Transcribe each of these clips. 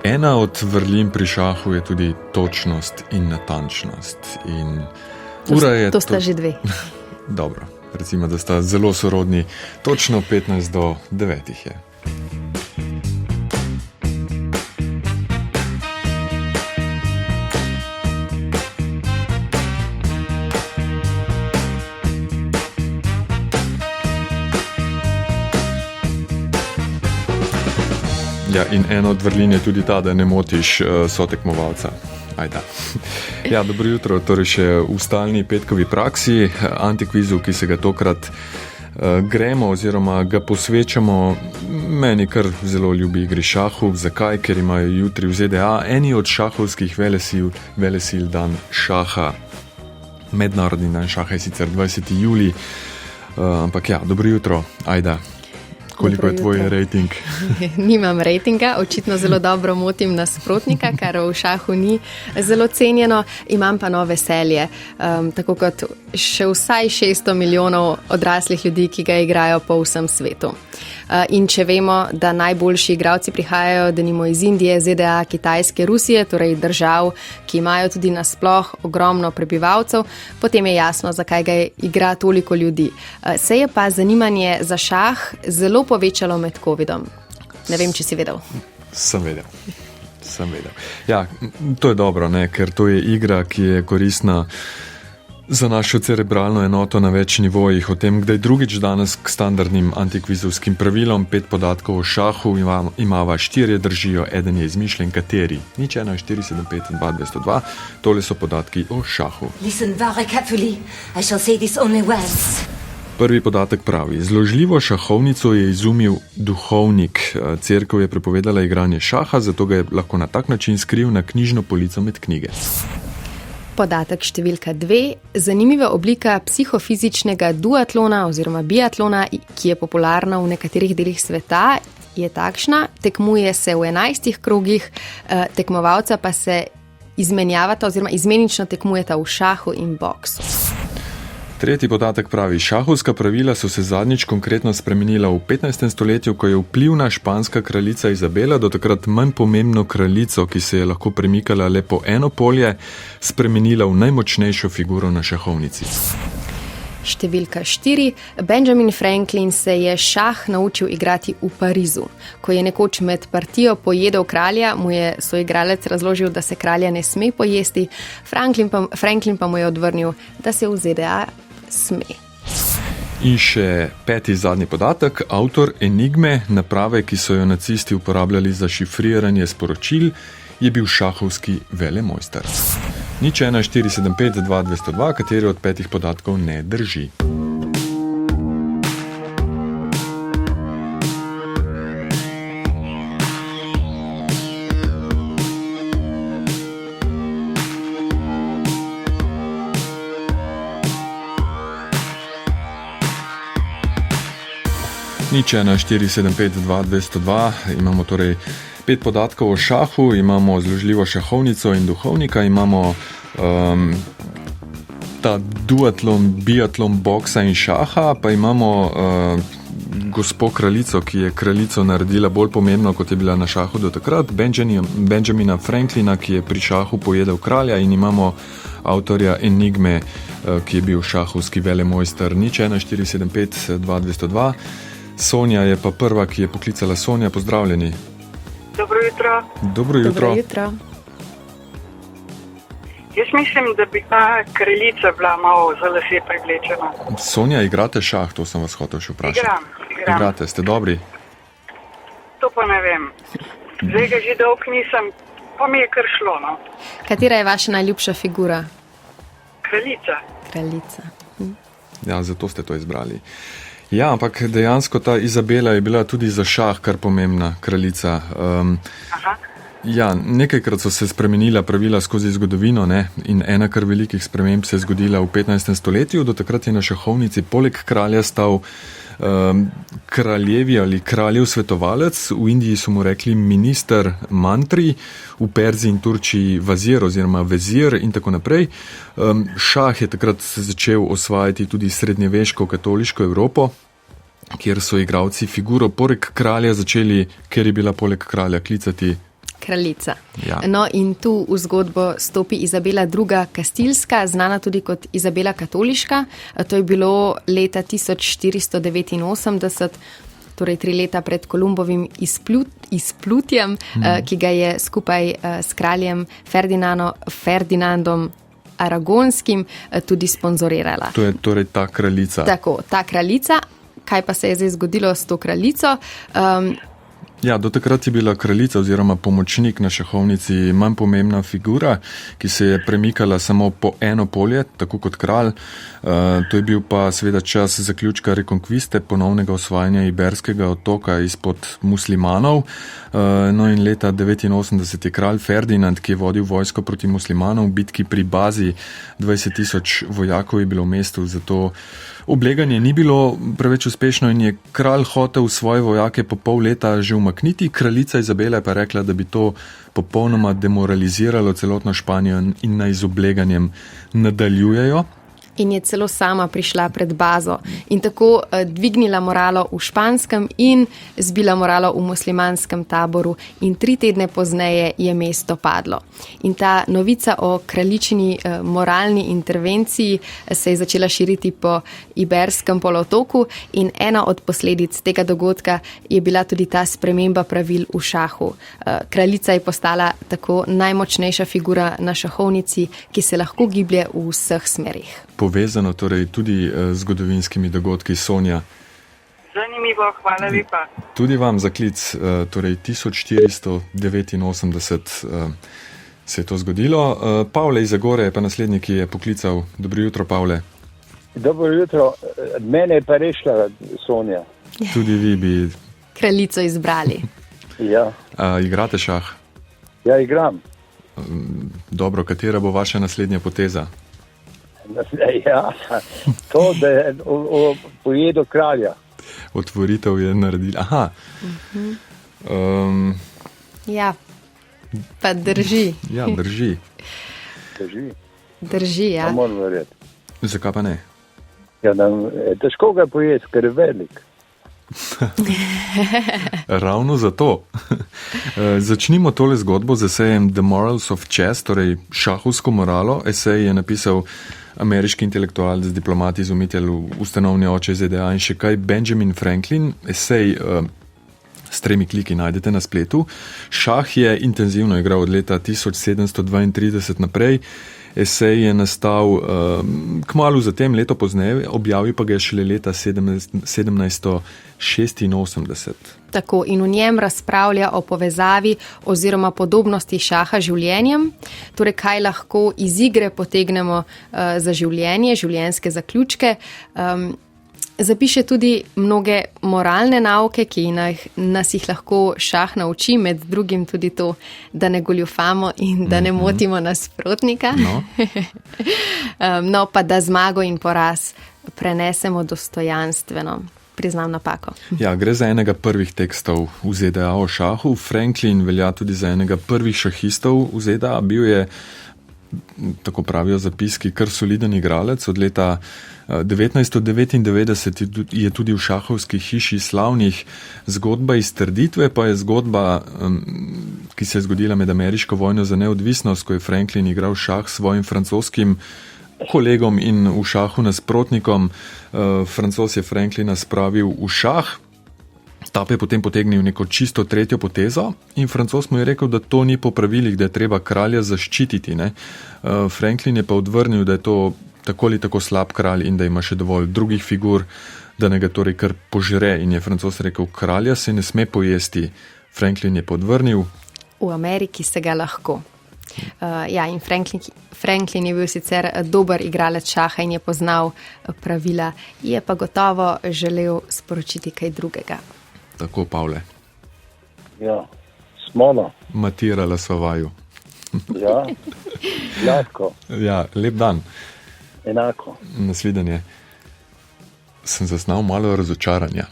Ena od vrlin pri šahu je tudi točnost in natančnost. In ura je to sta že dve. Dobro, recimo, da sta zelo sorodni. Točno 15 do 9 je. Ja, in eno od vrlin je tudi ta, da ne motiš sotekmovalca. Ajda. Ja, dobro jutro, torej še v stalni petkovi praksi, antikvizu, ki se ga tokrat gremo oziroma ga posvečamo meni kar zelo ljubi igri šahu. Zakaj? Ker imajo jutri v ZDA eni od šahovskih velesil dan šaha. Mednarodni dan šaha je sicer 20. julij, ampak ja, dobro jutro, Ajda. Koliko je tvoj rejting? Nimam rejtinga, očitno zelo dobro motim nasprotnika, kar v šahu ni zelo cenjeno. Imam pa novo veselje, tako kot še vsaj 600 milijonov odraslih ljudi, ki ga igrajo po vsem svetu. In če vemo, da najboljši igralci prihajajo denimo iz Indije, ZDA, Kitajske, Rusije, torej držav, ki imajo tudi nasploh ogromno prebivalcev, potem je jasno, zakaj ga igra toliko ljudi. Se je pa zanimanje za šah zelo povečalo med covidom. Ne vem, če si vedel. Sem vedel. Ja, to je dobro, ne? Ker to je igra, ki je koristna za našo cerebralno enoto na več nivojih. O tem, kdaj drugič danes k standardnim antikvizovskim pravilom, 5 podatkov o šahu imava 4 držijo, eden je izmišljen, kateri. 0, 1, 4, 7, 5 in 2, 202. Tole so podatki o šahu. Listen very carefully. I shall say this only once. Prvi podatek pravi, zložljivo šahovnico je izumil duhovnik. Cerkev je prepovedala igranje šaha, zato ga je lahko na tak način skril na knjižno polico med knjige. Podatek številka 2. Zanimiva oblika psihofizičnega duatlona oziroma biatlona, ki je popularna v nekaterih delih sveta, je takšna. Tekmuje se v 11 krogih, tekmovalca pa se izmenjavata oziroma izmenično tekmujeta v šahu in boksu. Tretji podatek pravi, šahovska pravila so se zadnjič konkretno spremenila v 15. stoletju, ko je vplivna španska kraljica Izabela, do takrat manj pomembno kraljico, ki se je lahko premikala le po eno polje, spremenila v najmočnejšo figuro na šahovnici. Številka 4. Benjamin Franklin se je šah naučil igrati v Parizu. Ko je nekoč med partijo pojedel kralja, mu je soigralec razložil, da se kralja ne sme pojesti, Franklin pa mu je odvrnil, da se v ZDA sme. In še 5. zadnji podatek, avtor enigme, naprave, ki so jo nacisti uporabljali za šifriranje sporočil, je bil šahovski velemojster. 0, 1, 4, 7, 5, 2, 202, kateri od 5 podatkov ne drži. Nič 1, 4, 7, 5, 2, 202, imamo torej 5 podatkov o šahu, imamo zložljivo šahovnico in duhovnika, imamo ta duatlon, biatlon boksa in šaha, pa imamo gospo kraljico, ki je kraljico naredila bolj pomembno, kot je bila na šahu do takrat, Benjamina Franklina, ki je pri šahu pojedel kralja, in imamo avtorja enigme, ki je bil šahovski velemojster. 0, 1, 4, 7, 5, 2, 202. Sonja je pa prva, ki je poklicala. Sonja, pozdravljeni. Dobro jutro. Dobro jutro. Dobro jutro. Jaz mislim, da bi ta kraljica bila malo za lase privlečena. Sonja, igrate šah? To sem vas hotel še vprašati. Igram. Igrate, ste dobri? To pa ne vem. Zdaj ga že dolgo nisem, pa mi je kar šlo, no. Katera je vaša najljubša figura? Kraljica. Kraljica. Ja, zato ste to izbrali. Ja, ampak dejansko ta Izabela je bila tudi za šah kar pomembna kraljica. Ja, nekajkrat so se spremenila pravila skozi zgodovino, ne? In ena kar velikih sprememb se je zgodila v 15. stoletju. Do takrat je na šahovnici poleg kralja stal kraljevi ali kraljev svetovalec, v Indiji so mu rekli minister mantri, v Perziji in Turčiji vazir oziroma vezir in tako naprej. Šah je takrat začel osvajati tudi srednjeveško katoliško Evropo, kjer so igralci figuro poleg kralja začeli, ker je bila poleg kralja, klicati Kraljica. Ja. No, in tu v zgodbo stopi Izabela II. Kastilska, znana tudi kot Izabela Katoliška. To je bilo leta 1489, torej 3 leta pred Kolumbovim izplutjem, ki ga je skupaj s kraljem Ferdinandom Aragonskim tudi sponzorirala. To je torej ta kraljica. Tako, ta kraljica. Kaj pa se je zdaj zgodilo s to kraljico? Ja, do takrat je bila kraljica oziroma pomočnik na šahovnici manj pomembna figura, ki se je premikala samo po eno polje, tako kot kralj. To je bil pa seveda čas zaključka rekonkviste, ponovnega osvajanja Iberskega otoka izpod muslimanov. No in leta 89 je kralj Ferdinand, ki je vodil vojsko proti muslimanom v bitki pri bazi, 20.000 vojakov je bilo v mestu, zato obleganje ni bilo preveč uspešno in je kralj hotel svoje vojake po pol leta že umakniti. Kraljica Izabela je pa rekla, da bi to popolnoma demoraliziralo celotno Španijo in naj z obleganjem nadaljujejo. In je celo sama prišla pred bazo in tako dvignila moralo v španskem in zbila moralo v muslimanskem taboru in 3 tedne pozneje je mesto padlo. In ta novica o kraljičini moralni intervenciji se je začela širiti po Iberskem polotoku in ena od posledic tega dogodka je bila tudi ta sprememba pravil v šahu. Kraljica je postala tako najmočnejša figura na šahovnici, ki se lahko giblje v vseh smerih. Povezano torej tudi z zgodovinskimi dogodki. Sonja. Zanimivo, hvala lepa. Tudi vam za klic, torej 1489 se je to zgodilo. Pavle iz Zagore je pa naslednji, ki je poklical. Dobro jutro, Pavle. Dobro jutro, mene je pa rešila Sonja. Tudi vi bi... Kraljico izbrali. Ja. Igrate šah? Ja, igram. Dobro, katera bo vaša naslednja poteza? Ja, to, da je pojedo kralja. Otvoritev je naredila. Aha. Ja, pa drži. Ja, drži. Drži, ja. Ne moram verjeti. Zakaj pa ne? Ja, težko ga pojeti, ker je velik. Ravno zato. Začnimo tole zgodbo z esejem The Morals of Chess, torej šahovsko moralo. Esej je napisal ameriški intelektualec, diplomat, izumitelj, ustanovni oče ZDA in še kaj, Benjamin Franklin. Esej s 3 kliki najdete na spletu. Šah je intenzivno igral od leta 1732 naprej. Esej je nastal kmalu zatem, leto pozneje, objavil pa ga je šele leta 1786. Tako, in v njem razpravlja o povezavi oziroma podobnosti šaha življenjem, torej kaj lahko iz igre potegnemo za življenje, življenjske zaključke. Zapiše tudi mnoge moralne nauke, ki nas jih lahko šah nauči, med drugim tudi to, da ne goljufamo in da ne motimo nasprotnika. No, pa da zmago in poraz prenesemo dostojanstveno. Priznam napako. Ja, gre za enega prvih tekstov v ZDA o šahu. Franklin velja tudi za enega prvih šahistov v ZDA. Bil je, tako pravijo zapiski, kar soliden igralec. Od leta 1999 je tudi v šahovski hiši slavnih. Zgodba iz trditve pa je zgodba, ki se je zgodila med ameriško vojno za neodvisnost, ko je Franklin igral šah s svojim francoskim kolegom in v šahu nasprotnikom. Francoz je Franklina spravil v šah, ta pa je potem potegnil neko čisto tretjo potezo in Francoz mu je rekel, da to ni po pravilih, da je treba kralja zaščititi. Ne? Franklin je pa odvrnil, da je to tako ali tako slab kralj in da ima še dovolj drugih figur, da ne ga torej kar požre. In je Francoz rekel, kralja se ne sme pojesti. Franklin je podvrnil. V Ameriki se ga lahko. Ja, in Franklin je bil sicer dober igralec šaha in je poznal pravila, je pa gotovo želel sporočiti kaj drugega. Tako, Pavle. Ja, smola. Matirala sva vaju. Ja, lahko. Ja, lep dan. Enako. Nasvidenje. Sem zaznal malo razočaranja.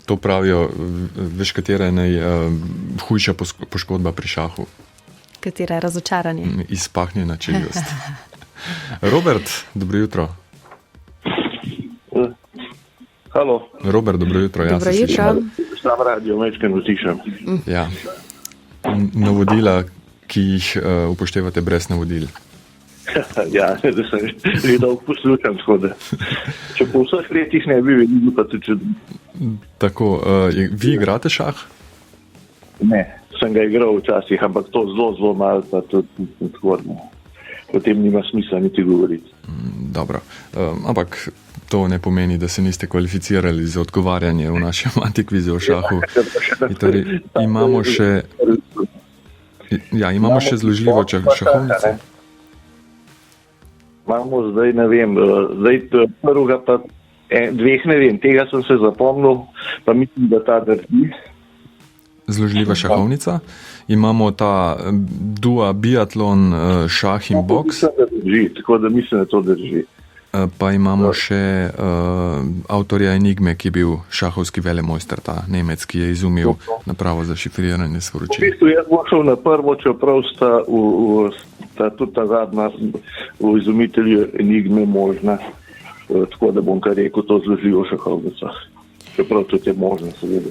To pravijo, veš, katera je najhujša poškodba pri šahu. Katera je razočaranje? Izpahnjena čeljost. Robert, dobro jutro. Halo. Robert, dobro jutro. Dobro jutro. Sam radio, mečken utišam. Ja. navodila, ki jih upoštevate brez navodil? Ja, da sem že dolgo poslušam, tako da. Če po vseh letih ne bi vedel, pa tudi Tako, vi igrate šah? ne, sem ga igral včasih, ampak to zelo malo, pa tudi tvorno. Potem nima smisla niti govoriti. Dobro, ampak to ne pomeni, da se niste kvalificirali za odgovarjanje v našem antikvizu o šahu. Torej, imamo še zložljivo šahovnico. Imamo zdaj, ne vem, prvega pa dveh ne vem, tega sem se zapomnil, pa mislim, da ta drži. Zložljiva šahovnica. Imamo ta dua biatlon, šah in boks. Tako da mislim, da to drži. Pa imamo še avtorja Enigme, ki je bil šahovski velemojster, ta Nemec, ki je izumil napravo za šifriranje V sporočil. bistvu jaz bom šel na prvo, čeprav sta tudi ta zadnja v izumitelju Enigme možna, tako da bom kar rekel to zložljivo šahovnico. Čeprav tudi je možno, seveda.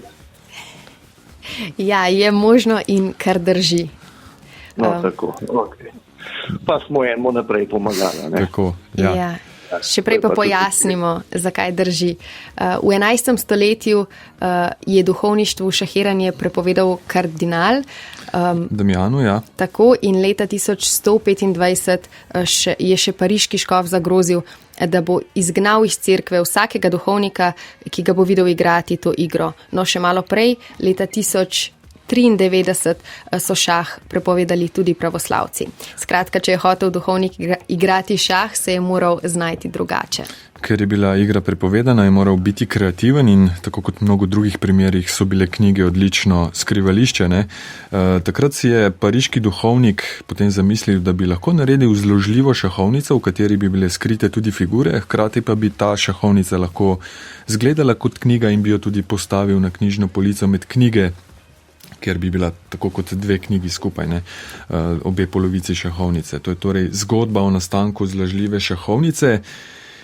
Ja, je možno in kar drži. No, tako, ok. Pa smo enemu naprej pomagali, ne? Tako, ja. Ja. Še prej pa pojasnimo, zakaj drži. V 11. stoletju je duhovništvu šahiranje prepovedal kardinal. Damjanu, ja. Tako, in leta 1125 je še pariški škof zagrozil, da bo izgnal iz cerkve vsakega duhovnika, ki ga bo videl igrati to igro. No, še malo prej, leta 1093 so šah prepovedali tudi pravoslavci. Skratka, če je hotel duhovnik igrati šah, se je moral znajti drugače. Ker je bila igra prepovedana, je moral biti kreativen in tako kot v mnogo drugih primerih so bile knjige odlično skrivališče. Takrat si je pariški duhovnik potem zamislil, da bi lahko naredil zložljivo šahovnico, v kateri bi bile skrite tudi figure, hkrati pa bi ta šahovnica lahko zgledala kot knjiga in bi jo tudi postavil na knjižno polico med knjige, ker bi bila tako kot dve knjigi skupaj, obe polovici šahovnice. To je torej zgodba o nastanku zložljive šahovnice,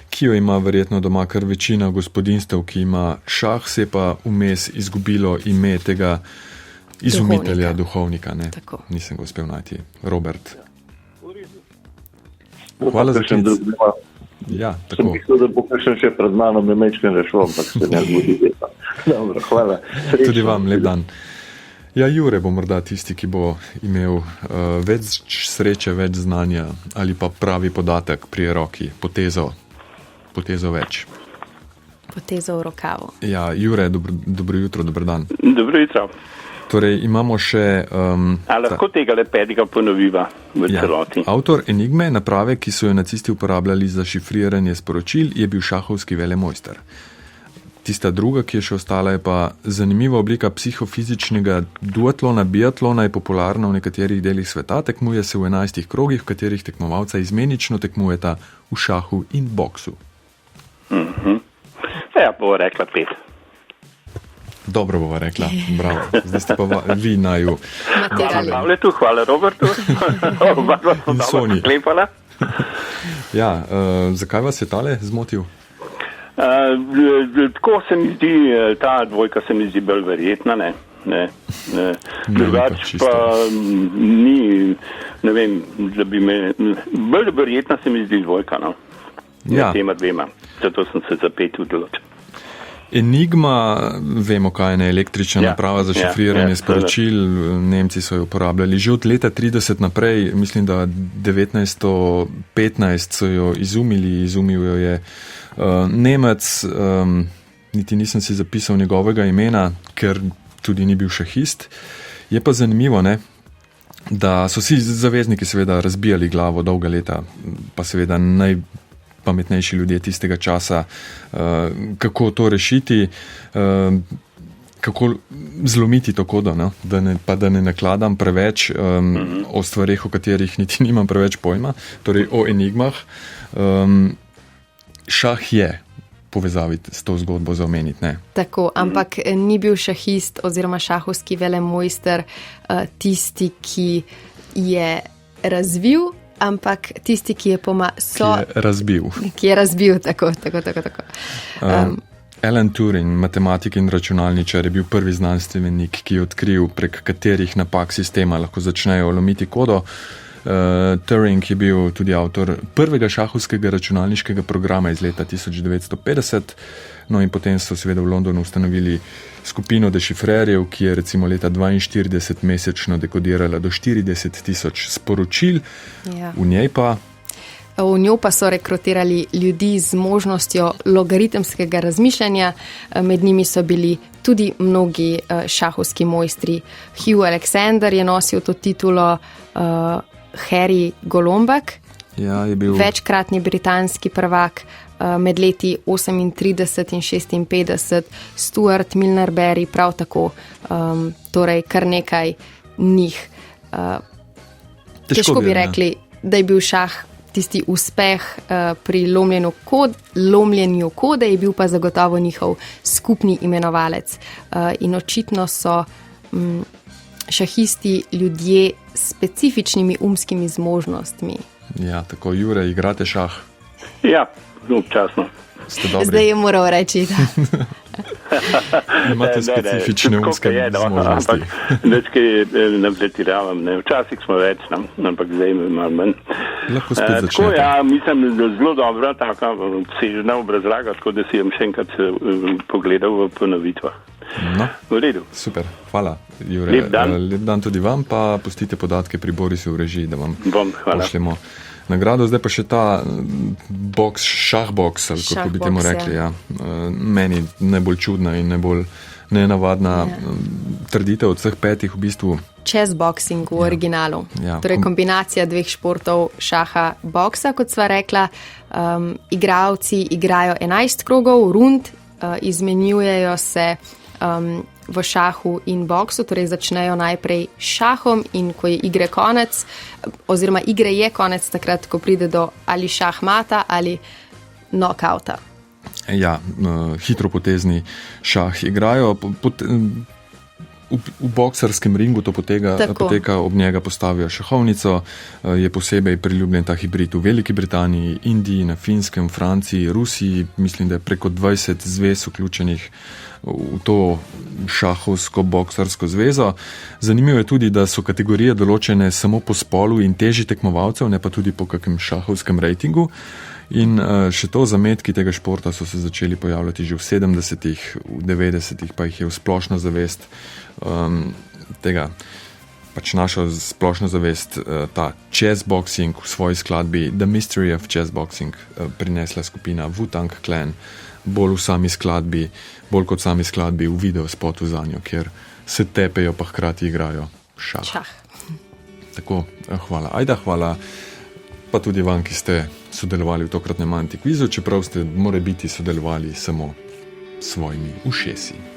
ki jo ima verjetno doma kar večina gospodinstev, ki ima šah, se pa vmes izgubilo ime tega izumitelja, duhovnika. Nisem ga uspel najti. Robert. Hvala za klic. Ja, tako. Sem mislil, da bo še pred mano me mečken rešil, ampak se ne zgodi. Dobro, hvala. Srečno. Tudi vam, lep dan. Ja, Jure bo morda tisti, ki bo imel več sreče, več znanja ali pa pravi podatek pri roki, potezo več. Potezo v rokavu. Ja, Jure, dobro jutro, dober dan. Dobro jutro. Torej, imamo še... A lahko tega le petega ponoviva v celoti? Avtor Enigme, naprave, ki so jo nacisti uporabljali za šifriranje sporočil, je bil šahovski velemojster. Tista druga, ki je še ostala, je pa zanimiva oblika psihofizičnega duatlona, biatlona, je popularna v nekaterih delih sveta, tekmuje se v 11 krogih, v katerih tekmovalca izmenično tekmujeta v šahu in boksu. Ja, bova rekla 5. Dobro bova rekla, bravo. Zdaj ste pa vi naju. Hvala Pavletu, hvala Robertu. Oba smo dobro sklepala. Ja, zakaj vas je tale zmotil? Tako se mi zdi, ta dvojka se mi zdi bolj verjetna, drugač pa ni, ne vem, da bi me, bolj verjetna se mi zdi dvojka, Ja. Tema dvema, zato sem se za 5 odločil. Enigma, vemo, kaj je električna naprava za šifriranje sporočil. Nemci so jo uporabljali že od leta 30 naprej, mislim, da 1915 so jo izumil jo je Nemec, niti nisem si zapisal njegovega imena, ker tudi ni bil šahist. Je pa zanimivo, da so si zavezniki seveda razbijali glavo dolga leta, pa seveda najpametnejši ljudje tistega časa, kako to rešiti, kako zlomiti to kodo, da ne nakladam preveč o stvareh, o katerih niti nimam preveč pojma, torej o enigmah. Šah je povezavi s to zgodbo za omeniti, ne? Tako, ampak ni bil šahist oziroma šahovski velemojster tisti, ki je razvil, ampak tisti, ki je razbil. Ki je razbil, tako. Alan Turing, matematik in računalničar, je bil prvi znanstvenik, ki je odkril, prek katerih napak sistema lahko začnejo lomiti kodo. Turing je bil tudi avtor prvega šahovskega računalniškega programa iz leta 1950, no in potem so seveda v Londonu ustanovili skupino dešifrerjev, ki je recimo leta 1942 mesečno dekodirala do 40,000 sporočil, Ja. v njej pa V njo pa so rekrutirali ljudi z možnostjo logaritemskega razmišljanja, med njimi so bili tudi mnogi šahovski mojstri. Hugh Alexander je nosil to titulo, Harry Golombek, je bil večkratni britanski prvak, med leti 38 in 56, Stuart Milner Berry prav tako, torej kar nekaj njih. Težko bi rekli, da je bil šah tisti uspeh pri lomljenju kode, je bil pa zagotovo njihov skupni imenovalec. In očitno so šahisti ljudje s specifičnimi umskimi zmožnostmi. Ja, tako, Jure, igrate šah? Ja, občasno. Ste dobri? Zdaj je moral reči, da. Imate specifične umske zmožnosti. Večkaj ne pretiravam, ne. Včasih smo več, ampak zdaj malo manj. Lahko spet Tako, začnete. ja, mislim, da zelo dobra, taka obsežna obrazlaga, tako da si jim še enkrat pogledal v ponovitvah. No, V redu. super, hvala, Jure. Lep dan. Lep dan tudi vam, pa pustite podatke pri Borisu v režiji, da vam Hvala. pošljemo nagrado. Zdaj pa še ta šahboks, ali kako bi temu Šahboks, rekli. Ja. Meni najbolj čudna in najbolj nenavadna trditev od vseh petih v bistvu. Chessboxing v originalu. Ja. Torej kombinacija dveh športov, šaha, boksa, kot sva rekla. Igralci igrajo 11 krogov, rund, izmenjujejo se v šahu in boksu, torej začnejo najprej šahom in ko je igre konec, oziroma igre je konec takrat, ko pride do ali šahmata ali knockouta. Ja, hitropotezni šah igrajo. V boksarskem ringu to poteka, ob njega postavijo šahovnico. Je posebej priljubljen ta hibrid v Veliki Britaniji, Indiji, na Finskem, Franciji, Rusiji. Mislim, da je preko 20 zvez vključenih v to šahovsko-boksarsko zvezo. Zanimivo je tudi, da so kategorije določene samo po spolu in teži tekmovalcev, ne pa tudi po kakem šahovskem rejtingu. In še to, zametki tega športa so se začeli pojavljati že v 70-ih, v 90-ih pa jih je v splošno zavest tega, pač našo splošno zavest, ta chessboxing v svoji skladbi The Mystery of Chessboxing prinesla skupina Wu-Tang Clan, bolj kot sami skladbi v videospotu za njo, kjer se tepejo pa hkrati igrajo šah. Tako, hvala. Ajda, hvala pa tudi vam, ki ste sodelovali v tokratnem antikvizu, čeprav ste morebiti sodelovali samo s svojimi ušesi.